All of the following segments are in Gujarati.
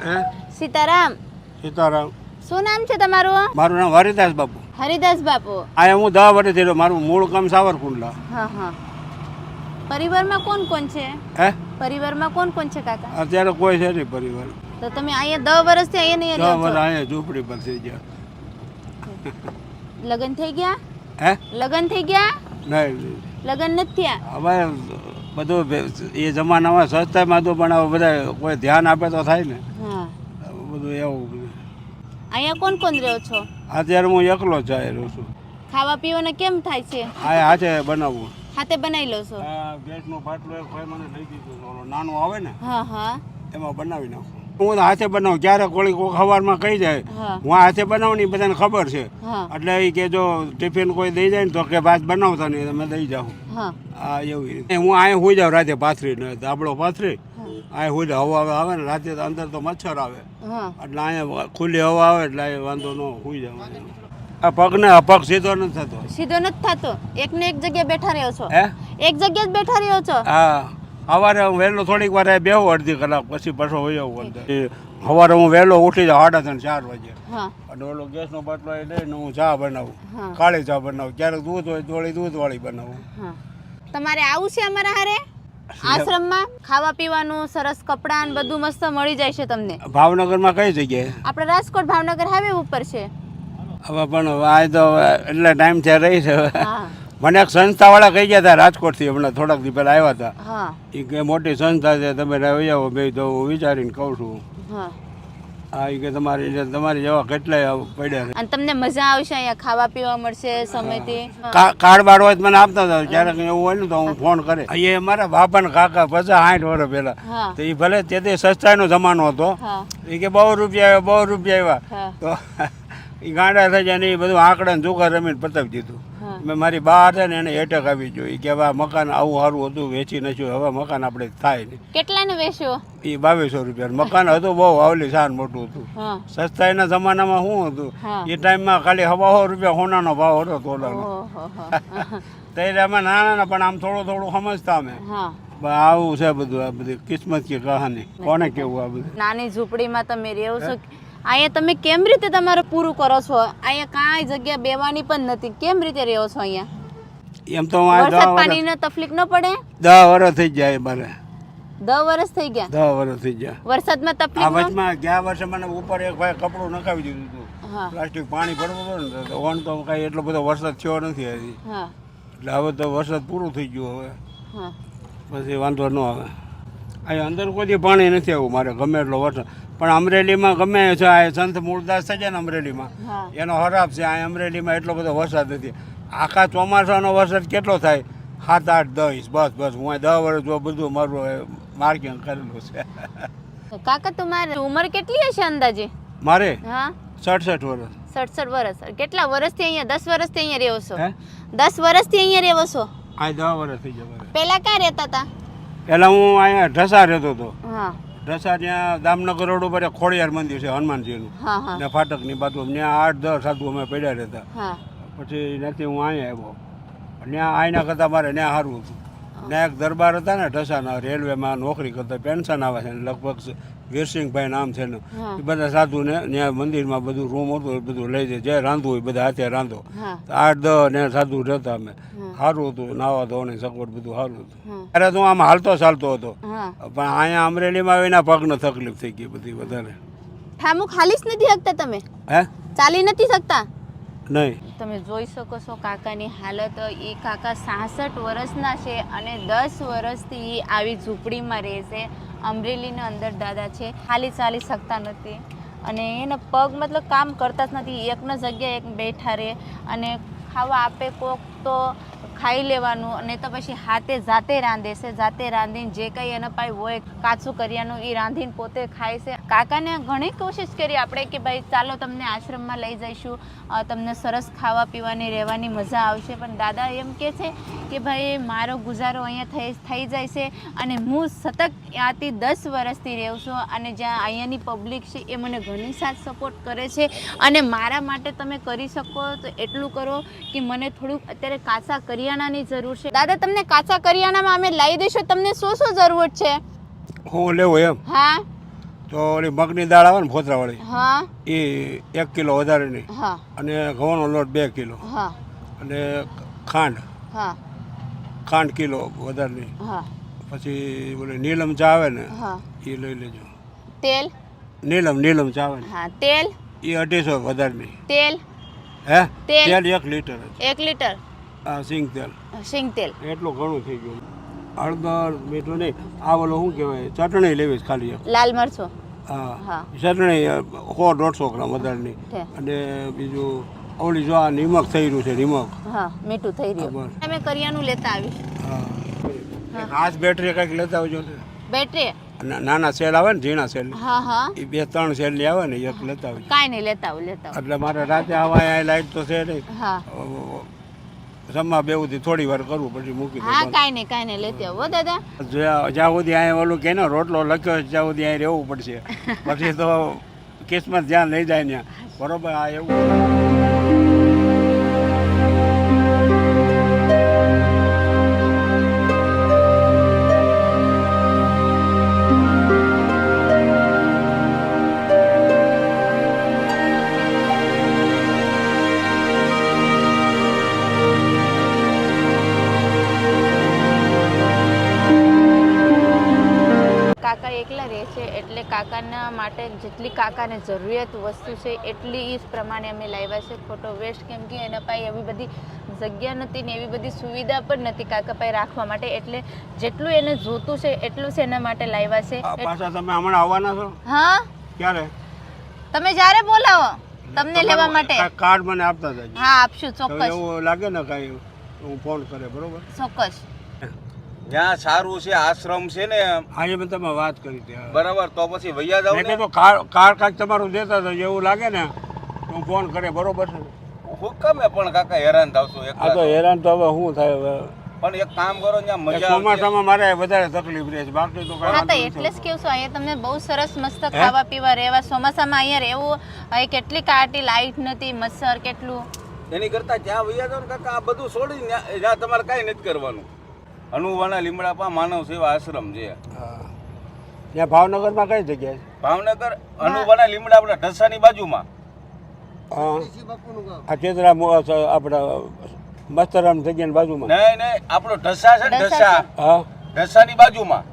હે સીતારામ. સીતારામ. શું નામ છે તમારું? મારું નામ હરિદાસ બાપુ. હરિદાસ બાપુ. આ હું 10 વર્ષથી રહ્યો. મારું મૂળ ગામ સાવરકુંડલા. હા હા. પરિવારમાં કોણ કોણ છે? હે પરિવારમાં કોણ કોણ છે કાકા? અત્યારે કોઈ છે નહીં પરિવાર. તો તમે અહીંયા 10 વર્ષથી અહીંયા નહીં 10 રહ્યો વર્ષ છો? અહીંયા ઝૂંપડી પર થઈ ગયા. લગ્ન થઈ ગયા? હે લગ્ન થઈ ગયા? નહીં લગ્ન નથી થયા? હવે બધું એ જમાનામાં સસ્તામાં તો પણ હવે બધા કોઈ ધ્યાન આપે તો થાય ને. હા. બધું એવું બધું. અહીંયા કોણ કોણ રહ્યો છો? અત્યારે હું એકલો જ જાય રહ્યો છું. ખાવા પીવાને કેમ થાય છે? આ હાથે બનાવવું. હાથે બનાવી લો છો? આ ગેસનો બાટલો એક ભાઈ મને લઈ દીધું. ઓલો નાનો આવે ને હા હા એમાં બનાવી નાખું. હું હાથે બનાવું. ક્યારેક કોળી કોક સવારમાં કહી જાય હા હું હાથે બનાવું ને બધાને ખબર છે. હા એટલે એ કે જો ટિફિન કોઈ દઈ જાય ને તો કે ભાત બનાવતા નહીં તમે દઈ જાઉં. હા આ એવી રીતે હું અહીંયા હોઈ જાઉં રાતે પાથરીને ધાબળો પાથરી અહીંયા હોઈ જાઉં. હવા આવે ને રાતે તો અંદર તો મચ્છર આવે હા. એટલે અહીંયા ખુલ્લી હવા આવે એટલે અહીંયા વાંધો ન હોઈ જાવ. આ પગને પગ સીધો નથી થતો. સીધો નથી થતો? એક ને એક જગ્યાએ બેઠા રહ્યો છો? હે એક જગ્યાએ જ બેઠા રહ્યો છો? હા. સવારે હું વહેલો થોડીક વાર બેહું અડધી કલાક પછી પાછો હોઈ આવું અંદર. સવારે હું વહેલો ઉઠી જાઉં 3:30 4 વાગે. હા અને ઓલો ગેસનો બાટલો એ લઈને હું ચા બનાવું. હા કાળી ચા બનાવું. ક્યારેક દૂધ હોય થોડી દૂધવાળી બનાવું. હા. તમારે આવું છે અમારા હારે આશ્રમમાં? ખાવા પીવાનું સરસ, કપડાં ને બધું મસ્ત મળી જાય છે તમને. ભાવનગરમાં કઈ જગ્યાએ? આપણે રાજકોટ ભાવનગર હાઈવે ઉપર છે. હવે પણ આ તો એટલે ટાઈમ થયા રહી છે. હા મને એક સંસ્થાવાળા કહી ગયા હતા રાજકોટથી હમણાં થોડાક દી પહેલાં આવ્યા હતા. હા એ કે મોટી સંસ્થા છે તમે આવી આવો. બે તો હું વિચારીને કહું છું. હા. હા એ કે તમારી જેવા કેટલાય પડ્યા છે. અને તમને મજા આવશે અહીંયા, ખાવા પીવા મળશે સમયથી. કાર્ડ બાડ હોય તો મને આપતા હતા. ક્યારેક એવું હોય ને તો હું ફોન કરે. એ મારા બાપા ને કાકા 50-60 વર્ષ પહેલા હા તો એ ભલે તે સસ્તાઈનો જમાનો હતો. હા એ કે બહુ રૂપિયા આવ્યા હા તો એ ગાંડા થઈ જાય ને એ બધું આંકડા ને જુગાર રમીને પતાવી દીધું. હા. મેં મારી બા છે ને એને એટેક આવી ગયો. એ કે હવે આ મકાન આવું સારું હતું વેચી નાખ્યું. હવે મકાન આપણે થાય નહીં. કેટલાને વેચ્યો? એ 2200 રૂપિયા મકાન હતું. બહુ આવલી શાન મોટું હતું. હા સસ્તાઈના જમાનામાં શું હતું હા. એ ટાઈમમાં ખાલી 100 રૂપિયા સોનાનો ભાવ હતો તોલાનો. ઓહો હો. ત્યારે અમે નાના પણ આમ થોડું સમજતા અમે. હા. આવું છે બધું. આ બધી કિસ્મત की કહાની. કોને કેવું આ બધું? નાની ઝૂંપડીમાં તમે રહો છો. અહીંયા તમે કેમ રીતે તમારું પૂરું કરો છો? અહીંયા કાંઈ જગ્યા બેવાની પણ નથી. કેમ રીતે રહો છો અહીંયા? એમ તો હું વરસાદ પાણીનો તકલીફ ન પડે? 10 વર્ષ થઈ જાય મારે. 10 વર્ષ થઈ ગયા? 10 વર્ષ થઈ ગયા. વરસાદમાં આ તકલીફ ન? વચમાં ગયા વર્ષે મને ઉપર એક ભાઈ કપડું નખાવી દીધું હતું. હા પ્લાસ્ટિક પાણી ભરવું હતું ને તો ઓન તો કાંઈ એટલો બધો વરસાદ થયો નથી હજી. હા એટલે હવે તો વરસાદ પૂરું થઈ ગયું. હવે હા પછી વાંધો ન આવે. અહીંયા અંદર કોઈ પાણી નથી આવું મારે ગમે એટલો વરસાદ. પણ અમરેલીમાં ગમે છે આ સંત મૂળદાસ છે ને અમરેલીમાં હા એનો હરાબ છે. આ અમરેલીમાં એટલો બધો વરસાદ નથી. આખા ચોમાસાનો વરસાદ કેટલો થાય? 7, 8, 10 બસ હું 10 વર્ષ જો બધું મારું માર્કિંગ કરેલું છે. કાકા તમારી ઉંમર કેટલી હશે અંદાજે? મારે હા 67 વર્ષ. 67 વર્ષ. કેટલા વર્ષથી અહીંયા? 10 વર્ષથી અહીંયા રહો છો? હે 10 વર્ષથી અહીંયા રહો છો? આ 10 વર્ષ થઈ ગયા મારે. પહેલા ક્યાં રહેતા હતા? પહેલાં હું અહીંયા ઢસા રહેતો હતો. હા ઢસા ત્યાં દામનગર રોડ ઉપર એક ખોડિયાર મંદિર છે હનુમાનજીનું. હા હા ને ફાટકની બાજુ ત્યાં 8-10 સાધુ અમે પડ્યા રહેતા. હા પછી નથી હું અહીંયા આવ્યો. ત્યાં આઈના કરતાં મારે ત્યાં સારું હતું. ત્યાં એક દરબાર હતા ને ઢસાના રેલવેમાં નોકરી કરતા પેન્શન આવે છે લગભગ વીરસિંહભાઈ નામ છે ને હા એ બધા સાધુને ત્યાં મંદિરમાં બધું રૂમ હતું એ બધું લઈ જાય જે રાંધવું હોય બધા હાથે રાંધો. હા 8-10 ને સાધુ રહેતા અમે. હા સારું હતું નાવા ધોવાની સગવડ બધું સારું હતું. હા ત્યારે તો હું આમ હાલતો ચાલતો હતો હા. પણ અહીંયા અમરેલીમાં આવીને પગને તકલીફ થઈ ગઈ બધી વધારે. ઠામુક હાલી જ નથી શકતા તમે? હે ચાલી નથી શકતા? નહીં. તમે જોઈ શકો છો કાકાની હાલત. એ કાકા 66 વર્ષના છે અને 10 વર્ષથી આવી ઝૂંપડીમાં રહે છે. અમરેલીના અંદર દાદા છે. ચાલી શકતા નથી અને એના પગ મતલબ કામ કરતા જ નથી. એકના જગ્યાએ એક બેઠા રહે અને ખાવા આપે કોક તો ખાઈ લેવાનું અને તો પછી હાથે જાતે રાંધે છે. જાતે રાંધીને જે કંઈ એના પાસે હોય કાચું કરિયાનું એ રાંધીને પોતે ખાય છે. કાકાને ઘણી કોશિશ કરી આપણે કે ભાઈ ચાલો તમને આશ્રમમાં લઈ જઈશું, તમને સરસ ખાવા પીવાની રહેવાની મજા આવશે. પણ દાદા એમ કહે છે કે ભાઈ મારો ગુજારો અહીંયા થઈ જાય છે અને હું સતત ત્યાંથી 10 વર્ષથી રહું છું અને જ્યાં અહીંયાની પબ્લિક છે એ મને ઘણી સાથ સપોર્ટ કરે છે અને મારા માટે તમે કરી શકો તો એટલું કરો કે મને થોડુંક અત્યારે કાચા કરિયાણાની જરૂર છે. દાદા તમને કાચા કરિયાણામાં અમે લાવી દઈશું. તમને શું જરૂરત છે? હું લેવું એમ? હા તો ઓલી મગની દાળ આવે ને ફોતરાવાળી હા એ 1 કિલો વધારેની, હા અને ઘઉંનો લોટ 2 કિલો, હા અને ખાંડ હા કિલો વધારેની. હા પછી ઓલી નીલમ ચા આવે ને હા એ લઈ લેજો. તેલ નીલમ ચા આવે ને હા તેલ એ 250 વધારેની. તેલ હે તેલ? તેલ 1 લીટર જ. 1 લીટર સિંગ તેલ સિંગ તેલ. એટલું ઘણું થઈ ગયું. હળદર મીઠું નહીં, આ ઓલું શું કહેવાય ચટણી લેવી છે ખાલી એક. લાલ મરચું. હા હા ચટણી 100-150 ગ્રામ વધારેની. છે. અને બીજું ઓલી જો આ નિમક થઈ રહ્યું છે નિમક. હા મીઠું થઈ હા, રહ્યું. બસ. અમે કરિયાનું લેતા આવીશ. હા હાથ બેટરી કંઈક લેતા આવજો ને. બેટરી નાના સેલ આવે ને ઝીણા સેલ, હા હા એ 2-3 સેલની આવે ને એક લેતા આવજો. કાંઈ નહીં લેતા આવું એટલે મારે રાતે આવા લાઈટ તો છે નહીં, હા જમવા બેવુંથી થોડી વાર કરવું પછી મૂકી હા દઉં. કાંઈ નહીં લેતી આવો દાદા. જ્યાં સુધી અહીંયા ઓલું કે ને રોટલો લખ્યો છે ત્યાં સુધી અહીં રહેવું પડશે. પછી તો કિસ્મત જ્યાં લઈ જાય ત્યાં. બરોબર આ એવું. કાકા એકલા રહે છે એટલે કાકાના માટે જેટલી કાકાને જરૂરિયાત વસ્તુ છે એટલી એ પ્રમાણે અમે લાવ્યા છે. ખોટો વેસ્ટ, કેમ કે એના પાસે એવી બધી જગ્યા નથી ને એવી બધી સુવિધા પણ નથી કાકા પાસે રાખવા માટે, એટલે જેટલું એને જોતું છે એટલું છે એના માટે લાવ્યા છે. પાછા તમે હમણાં આવવાના છો? હા ક્યારે? તમે જ્યારે બોલાવો તમને લેવા માટે. કાર્ડ મને આપતા જજો. હા આપશું, તો ચોક્કસ એવું લાગે ને કાંઈ હું ફોન કરે. બરોબર ચોક્કસ. જ્યાં સારું છે આશ્રમ છે ને આજે મેં તમે વાત કરી ત્યાં. બરાબર, તો પછી વૈયા જાવ મેં ને. કીધું કાર્ડ કાંઈક તમારું દેતા જજો, એવું લાગે ને તો હું ફોન કરે. બરોબર છે. હુકમે પણ કાકા હેરાન થાવશો આ એકલા તો હેરાન તો હવે શું થાય હવે. પણ એક કામ કરો ત્યાં મજા આવશે. ચોમાસામાં મારે વધારે તકલીફ રહે છે, બાકી તો હા તો કાંઈ એટલે જ કેવું છું, અહીંયા તમને બહુ સરસ મસ્ત ખાવા પીવા રહેવા. ચોમાસામાં અહીંયા રહેવું, અહીં કેટલી કાટી લાઈટ નથી, મચ્છર કેટલું. એની કરતા ત્યાં વૈયા જાવ ને કાકા, આ બધું છોડી જ્યાં તમારે કાંઈ નથી કરવાનું. હનુવાના લીમડાપા માનવ સેવા આશ્રમ છે. હા. ત્યાં ભાવનગરમાં કઈ જગ્યાએ? ભાવનગર હનુવાના લીમડા આપણા ઢસાની બાજુમાં. આ ચેતરા આપણા મસ્તરામ જગ્યાની બાજુમાં. નહીં આપણો ઢસા છે ને ઢસા, હા ઢસાની બાજુમાં.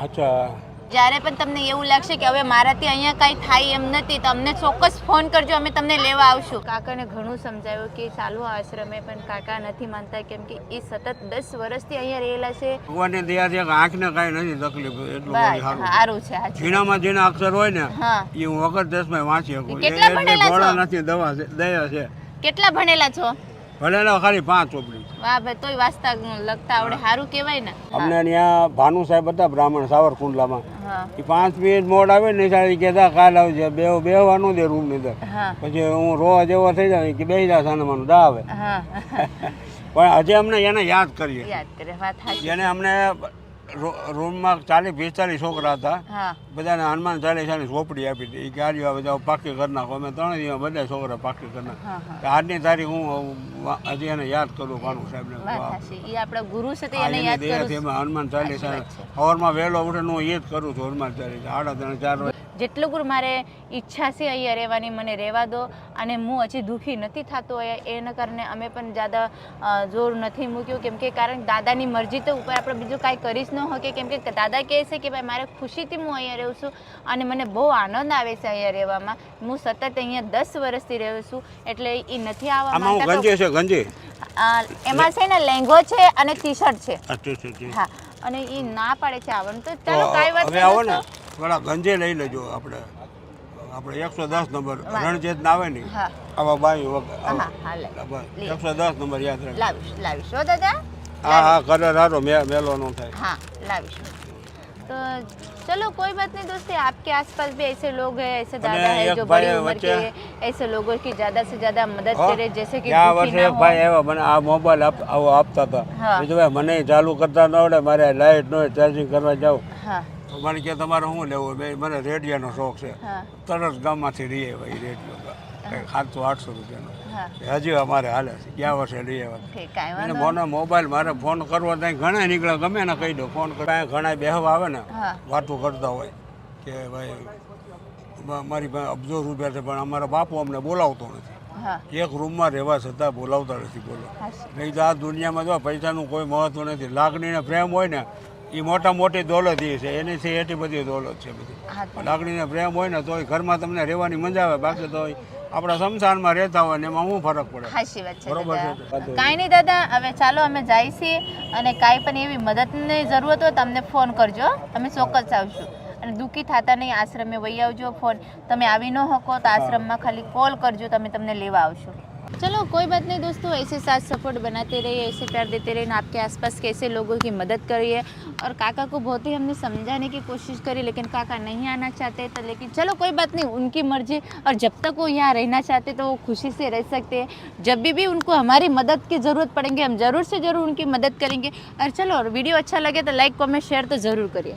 અચ્છા. જ્યારે પણ તમને એવું લાગશે કે હવે મારાથી અહીંયા કાંઈ થાય એમ નથી તો અમને ચોક્કસ ફોન કરજો, અમે તમને લેવા આવશું. કાકાને ઘણું સમજાવ્યું કે ચાલુ આશ્રમે, પણ કાકા નથી માનતા, કેમ કે એ સતત 10 વર્ષથી અહીંયા રહેલા છે. ભગવાનની દયાથી આંખને કાંઈ નથી તકલીફ, એટલું બસ સારું. સારું છે. ઝીણામાં ઝીણા અક્ષર હોય ને હા એ હું વગર દસમાં વાંચી શકું. કેટલા ભણેલા છો? ગોળા નથી, દવા છે, દયા છે. કેટલા ભણેલા છો? ભણેલા ખાલી 5 ચોપડી. વાહ ભાઈ, તોય વાંચતા લખતા આવડે, સારું કહેવાય ને. અમને ત્યાં ભાનુ સાહેબ હતા બ્રાહ્મણ સાવરકુંડલામાં. હા એ 5 મિનિટ મોડ આવે ને સારી કહેતા કાલ આવજે, બેહવાનું દે રૂમ ની અંદર. હા પછી હું રોજ જેવો થઈ જાય કે બેહી જા સાનામાનું દા આવે. હા પણ હજી અમને એને યાદ કરીએ. યાદ કરે, વાત સાચી. એને અમને રૂમમાં 40-45 છોકરા હતા, હા બધાને હનુમાન ચાલીસાની ચોપડી આપી હતી. એ ગાડીઓ આવે જાઓ પાકી કરી નાખો. અમે 3 દિવસ બધા છોકરા પાકી કરી નાખો. હા હા આજની તારીખ હું હજી એને યાદ કરું ભાનુ સાહેબને. વાત સાચી. એ આપણા ગુરુ છે તે એને યાદ દયાથી કરું. અમે હનુમાન ચાલીસા સાચી વાત છે. સવારમાં વહેલો ઉઠીને હું એ જ કરું છું. હનુમાન ચાલીસા 3:30-4 વાગે. જેટલું ગુરુ મારે ઈચ્છા છે અહીંયા રહેવાની, મને રહેવા દો. અને હું હજી દુઃખી નથી થતો એના કારણે અમે પણ જ્યાદા જોર નથી મૂક્યું, કેમ કે કારણ દાદાની મરજી તો ઉપર આપણે બીજું કાંઈ કરી જ ન શકે. કેમ કે દાદા કહે છે કે ભાઈ મારે ખુશીથી હું અહીંયા રહું છું અને મને બહુ આનંદ આવે છે અહીંયા રહેવામાં. હું સતત અહીંયા 10 વર્ષથી રહું છું, એટલે એ નથી આવવા આમાં હું માંગતા. ગંજી છે ગંજી. એમાં છે ને લેંઘો છે અને ટી શર્ટ છે. અચ્છા અચ્છા. હા, અને એ ના પાડે છે આવવાનું, તો ચાલો કાંઈ વાત હવે આવો ને થોડા ગંજે લઈ લેજો. આપણે 110 નંબર રણજીત ના આવે ને હા આવા બાઈ હા હા લે. 110 નંબર યાદ રાખજો. લાવીશ હો દાદા. હા હા કલર સારો મેલો નો થાય. हाँ लाविश. तो चलो कोई बात नहीं दोस्ती, आपके आसपास भी ऐसे लोग हैं, ऐसे दादा है जो बड़ी उम्र के, ऐसे लोगों की ज्यादा से ज्यादा मदद करे, जैसे कि આ दुखी વર્ષે ना એક हो. ભાઈ આવ્યા, મને આ મોબાઈલ આવો આપતા હતા. હા. બીજું ભાઈ મને ચાલુ કરતા ન આવડે, મારે લાઇટ ન હોય, ચાર્જિંગ કરવા જાઉં हाँ તો મને કે તમારે શું લેવું? મને રેડિયાનો શોખ છે. हाँ તરત ગામમાંથી લઈ આવ્યા એ રેડિયો, 700-800 રૂપિયાનો. हाँ હજી અમારે હાલે છે. ગયા વર્ષે લઈ આવ્યા. ठीक है અને वांधो. મને મોબાઈલ મારે ફોન કરવો ત્યાં ઘણા નીકળે, ગમે ને કહી દો ફોન કરો. ઘણા બેહવા આવે ને હા વાતો કરતા હોય કે ભાઈ મારી પાસે અબજો રૂપિયા છે પણ અમારા બાપુ અમને બોલાવતો નથી, હા એક રૂમમાં રહેવા છતાં બોલાવતા નથી. બોલો હાચી. નહીં તો આ દુનિયામાં જો પૈસાનું કોઈ મહત્વ નથી. લાગણીને પ્રેમ હોય ને એ મોટા મોટી દોલત એ છે, એનીથી એટલી બધી દોલત છે બધી. હા તો લાગણીને પ્રેમ હોય ને તોય ઘરમાં તમને રહેવાની મજા આવે, બાકી તો આપણા શમશાનમાં રહેતા હોય ને એમાં શું ફરક પડે? હાચી વાત છે બરોબર છે. દાદા. કાંઈ નહીં દાદા, હવે ચાલો અમે જાય છીએ અને કાંઈ પણ એવી મદદની જરૂરત હોય તમને ફોન કરજો, અમે ચોક્કસ આવશું. અને દુઃખી થતા નહીં, આશ્રમે વહી આવજો. ફોન તમે આવી ન શકો તો આશ્રમમાં ખાલી કોલ કરજો, તમે તમને લેવા આવશો. चलो कोई बात नहीं दोस्तों, ऐसे साथ सपोर्ट बनाते रहिए, ऐसे प्यार देते रहिए, आपके आसपास कैसे लोगों की मदद करिए. और काका को बहुत ही हमने समझाने की कोशिश करी लेकिन काका नहीं आना चाहते थे. लेकिन चलो कोई बात नहीं, उनकी मर्जी. और जब तक वो यहाँ रहना चाहते तो वो खुशी से रह सकते हैं. जब भी उनको हमारी मदद की ज़रूरत पड़ेंगे हम ज़रूर से ज़रूर उनकी मदद करेंगे. और चलो, वीडियो अच्छा लगे तो लाइक कमेंट शेयर तो ज़रूर करिए.